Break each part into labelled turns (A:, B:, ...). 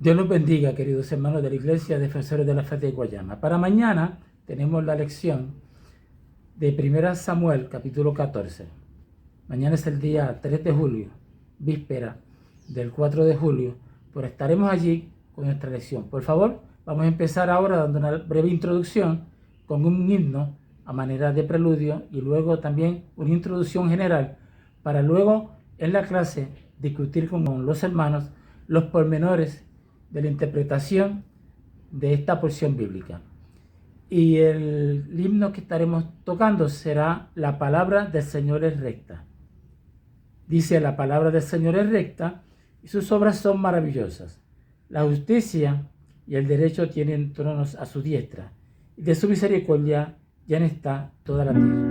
A: Dios los bendiga, queridos hermanos de la Iglesia Defensores de la Fe de Guayama. Para mañana tenemos la lección de 1 Samuel, capítulo 14. Mañana es el día 3 de julio, víspera del 4 de julio, pues estaremos allí con nuestra lección. Por favor, vamos a empezar ahora dando una breve introducción con un himno a manera de preludio y luego también una introducción general para luego en la clase discutir con los hermanos los pormenores de la interpretación de esta porción bíblica. Y el himno que estaremos tocando será La palabra del Señor es recta. Dice: la palabra del Señor es recta y sus obras son maravillosas. La justicia y el derecho tienen tronos a su diestra, y de su misericordia llena está toda la tierra.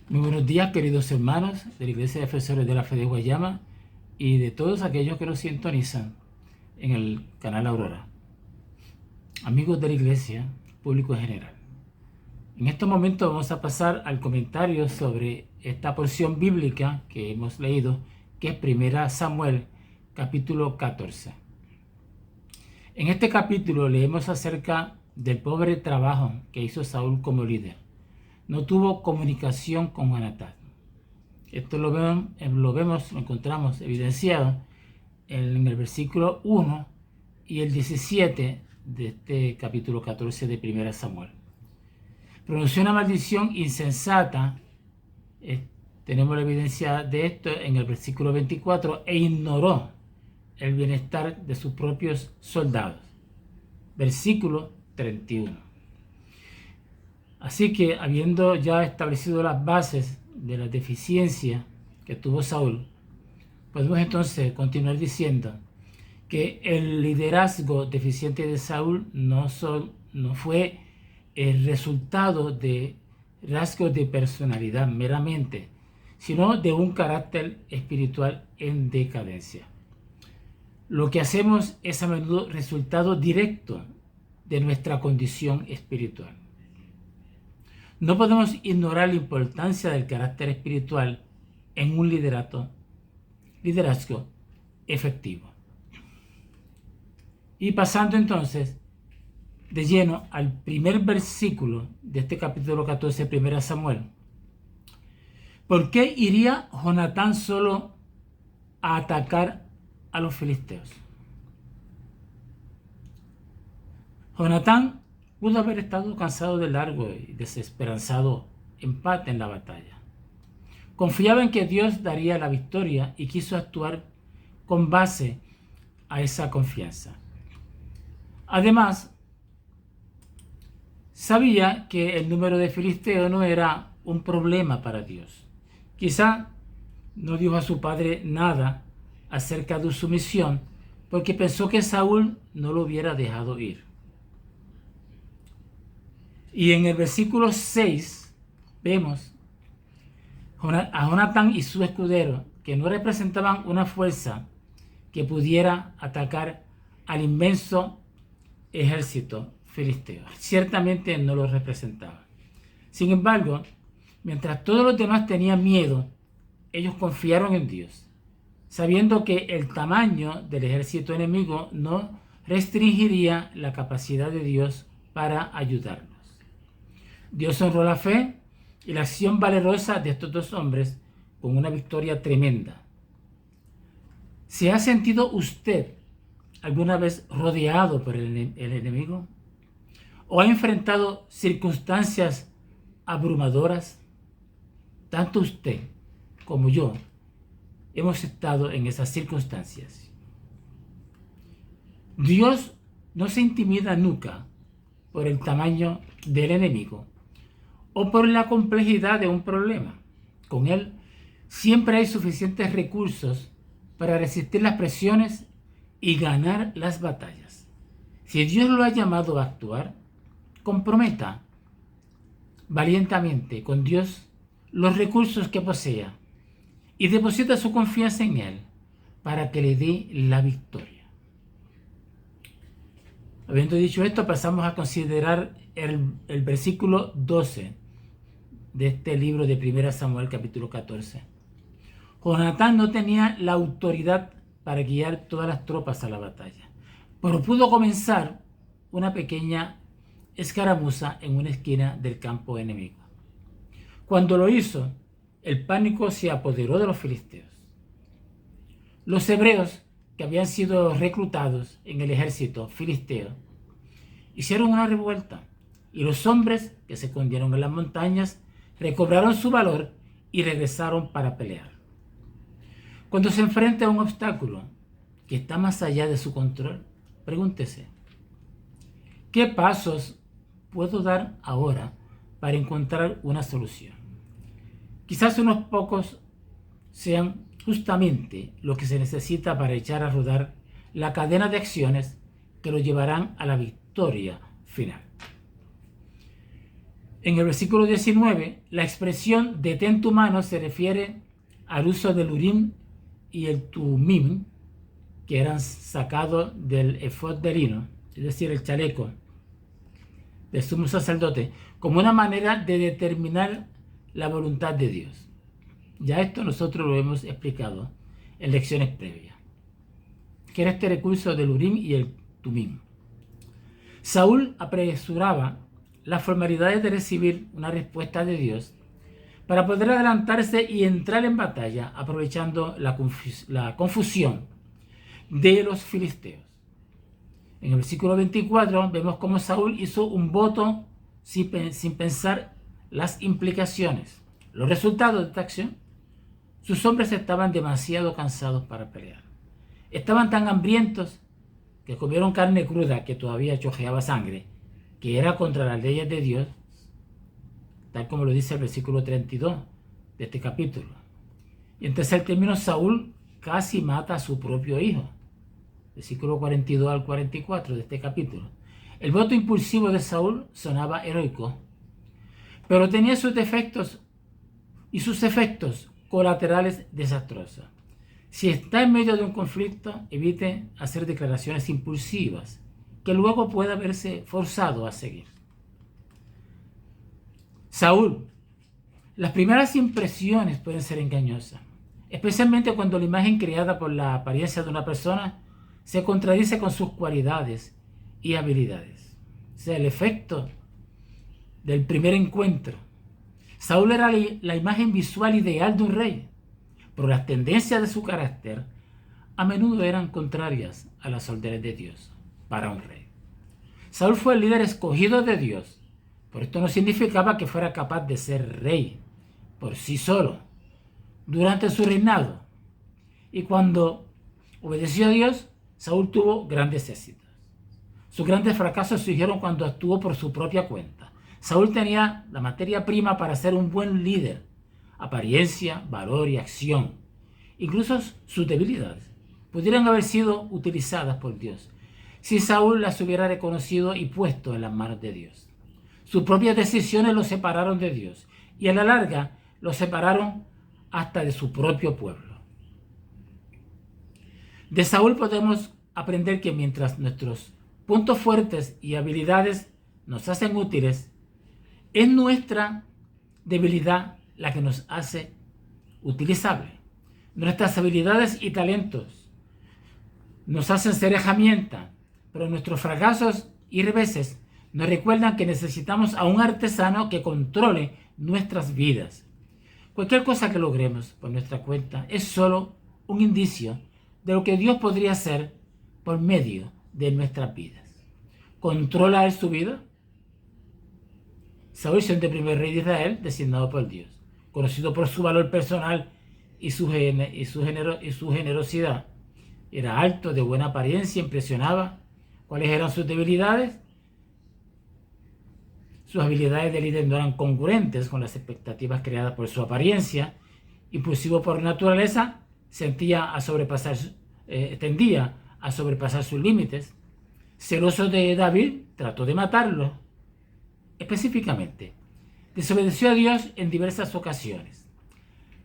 A: Muy buenos días, queridos hermanos de la Iglesia de Defensores de la Fe de Guayama y de todos aquellos que nos sintonizan en el canal Aurora. Amigos de la Iglesia, público en general. En estos momentos vamos a pasar al comentario sobre esta porción bíblica que hemos leído, que es 1 Samuel, capítulo 14. En este capítulo leemos acerca del pobre trabajo que hizo Saúl como líder. No tuvo comunicación con Jonatán. Esto lo encontramos evidenciado en el versículo 1 y el 17 de este capítulo 14 de 1 Samuel. Pronunció una maldición insensata, tenemos la evidencia de esto en el versículo 24, e ignoró el bienestar de sus propios soldados. Versículo 31. Así que, habiendo ya establecido las bases de la deficiencia que tuvo Saúl, podemos entonces continuar diciendo que el liderazgo deficiente de Saúl no fue el resultado de rasgos de personalidad meramente, sino de un carácter espiritual en decadencia. Lo que hacemos es a menudo resultado directo de nuestra condición espiritual. No podemos ignorar la importancia del carácter espiritual en un liderazgo efectivo. Y pasando entonces de lleno al primer versículo de este capítulo 14 de 1 Samuel. ¿Por qué iría Jonatán solo a atacar a los filisteos? Jonatán pudo haber estado cansado de largo y desesperanzado empate en la batalla. Confiaba en que Dios daría la victoria y quiso actuar con base a esa confianza. Además, sabía que el número de filisteos no era un problema para Dios. Quizá no dijo a su padre nada acerca de su misión porque pensó que Saúl no lo hubiera dejado ir. Y en el versículo 6 vemos a Jonatán y su escudero, que no representaban una fuerza que pudiera atacar al inmenso ejército filisteo. Ciertamente no lo representaban. Sin embargo, mientras todos los demás tenían miedo, ellos confiaron en Dios, sabiendo que el tamaño del ejército enemigo no restringiría la capacidad de Dios para ayudarlos. Dios honró la fe y la acción valerosa de estos dos hombres con una victoria tremenda. ¿Se ha sentido usted alguna vez rodeado por el enemigo? ¿O ha enfrentado circunstancias abrumadoras? Tanto usted como yo hemos estado en esas circunstancias. Dios no se intimida nunca por el tamaño del enemigo o por la complejidad de un problema. Con Él siempre hay suficientes recursos para resistir las presiones y ganar las batallas. Si Dios lo ha llamado a actuar, comprometa valientemente con Dios los recursos que posea y deposita su confianza en Él para que le dé la victoria. Habiendo dicho esto, pasamos a considerar el versículo 12 de este libro de 1 Samuel capítulo 14. Jonatán no tenía la autoridad para guiar todas las tropas a la batalla, pero pudo comenzar una pequeña escaramuza en una esquina del campo enemigo. Cuando lo hizo, el pánico se apoderó de los filisteos. Los hebreos, que habían sido reclutados en el ejército filisteo, hicieron una revuelta, y los hombres que se escondieron en las montañas recobraron su valor y regresaron para pelear. Cuando se enfrenta a un obstáculo que está más allá de su control, pregúntese, ¿qué pasos puedo dar ahora para encontrar una solución? Quizás unos pocos sean justamente lo que se necesita para echar a rodar la cadena de acciones que lo llevarán a la victoria final. En el versículo 19, la expresión detén tu mano se refiere al uso del Urim y el Tumim, que eran sacados del efod de lino, es decir, el chaleco del sumo sacerdote, como una manera de determinar la voluntad de Dios. Ya esto nosotros lo hemos explicado en lecciones previas, que era este recurso del Urim y el Tumim. Saúl apresuraba las formalidades de recibir una respuesta de Dios para poder adelantarse y entrar en batalla, aprovechando la confusión de los filisteos. En el versículo 24 vemos cómo Saúl hizo un voto sin pensar las implicaciones. Los resultados de esta acción: sus hombres estaban demasiado cansados para pelear. Estaban tan hambrientos que comieron carne cruda que todavía chorreaba sangre, que era contra las leyes de Dios, tal como lo dice el versículo 32 de este capítulo. Y en tercer término, Saúl casi mata a su propio hijo, versículo 42 al 44 de este capítulo. El voto impulsivo de Saúl sonaba heroico, pero tenía sus defectos y sus efectos colaterales desastrosos. Si está en medio de un conflicto, evite hacer declaraciones impulsivas que luego pueda verse forzado a seguir. Saúl, las primeras impresiones pueden ser engañosas, especialmente cuando la imagen creada por la apariencia de una persona se contradice con sus cualidades y habilidades. O sea, el efecto del primer encuentro. Saúl era la imagen visual ideal de un rey, pero las tendencias de su carácter a menudo eran contrarias a las órdenes de Dios para un rey. Saúl fue el líder escogido de Dios, pero esto no significaba que fuera capaz de ser rey por sí solo durante su reinado. Y cuando obedeció a Dios, Saúl tuvo grandes éxitos. Sus grandes fracasos surgieron cuando actuó por su propia cuenta. Saúl tenía la materia prima para ser un buen líder: apariencia, valor y acción. Incluso sus debilidades pudieran haber sido utilizadas por Dios si Saúl las hubiera reconocido y puesto en las manos de Dios. Sus propias decisiones lo separaron de Dios y a la larga lo separaron hasta de su propio pueblo. De Saúl podemos aprender que mientras nuestros puntos fuertes y habilidades nos hacen útiles, es nuestra debilidad la que nos hace utilizables. Nuestras habilidades y talentos nos hacen ser herramienta, pero nuestros fracasos y reveses nos recuerdan que necesitamos a un artesano que controle nuestras vidas. Cualquier cosa que logremos por nuestra cuenta es solo un indicio de lo que Dios podría hacer por medio de nuestras vidas. ¿Controla él su vida? Saúl, siendo el primer rey de Israel, designado por Dios, conocido por su valor personal y su generosidad. Era alto, de buena apariencia, impresionaba. ¿Cuáles eran sus debilidades? Sus habilidades de líder no eran congruentes con las expectativas creadas por su apariencia. Impulsivo por naturaleza, tendía a sobrepasar sus límites. Celoso de David, trató de matarlo. Específicamente, desobedeció a Dios en diversas ocasiones.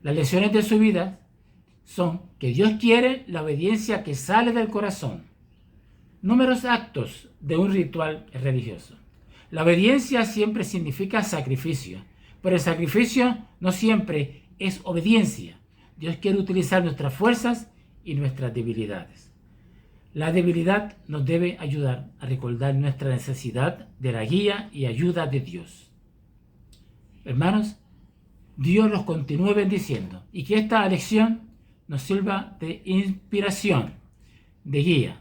A: Las lecciones de su vida son que Dios quiere la obediencia que sale del corazón, no meros actos de un ritual religioso. La obediencia siempre significa sacrificio, pero el sacrificio no siempre es obediencia. Dios quiere utilizar nuestras fuerzas y nuestras debilidades. La debilidad nos debe ayudar a recordar nuestra necesidad de la guía y ayuda de Dios. Hermanos, Dios los continúe bendiciendo y que esta lección nos sirva de inspiración, de guía,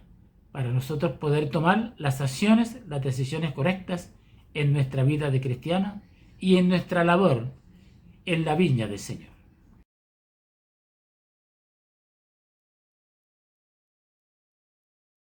A: para nosotros poder tomar las acciones, las decisiones correctas en nuestra vida de cristiana y en nuestra labor en la viña del Señor.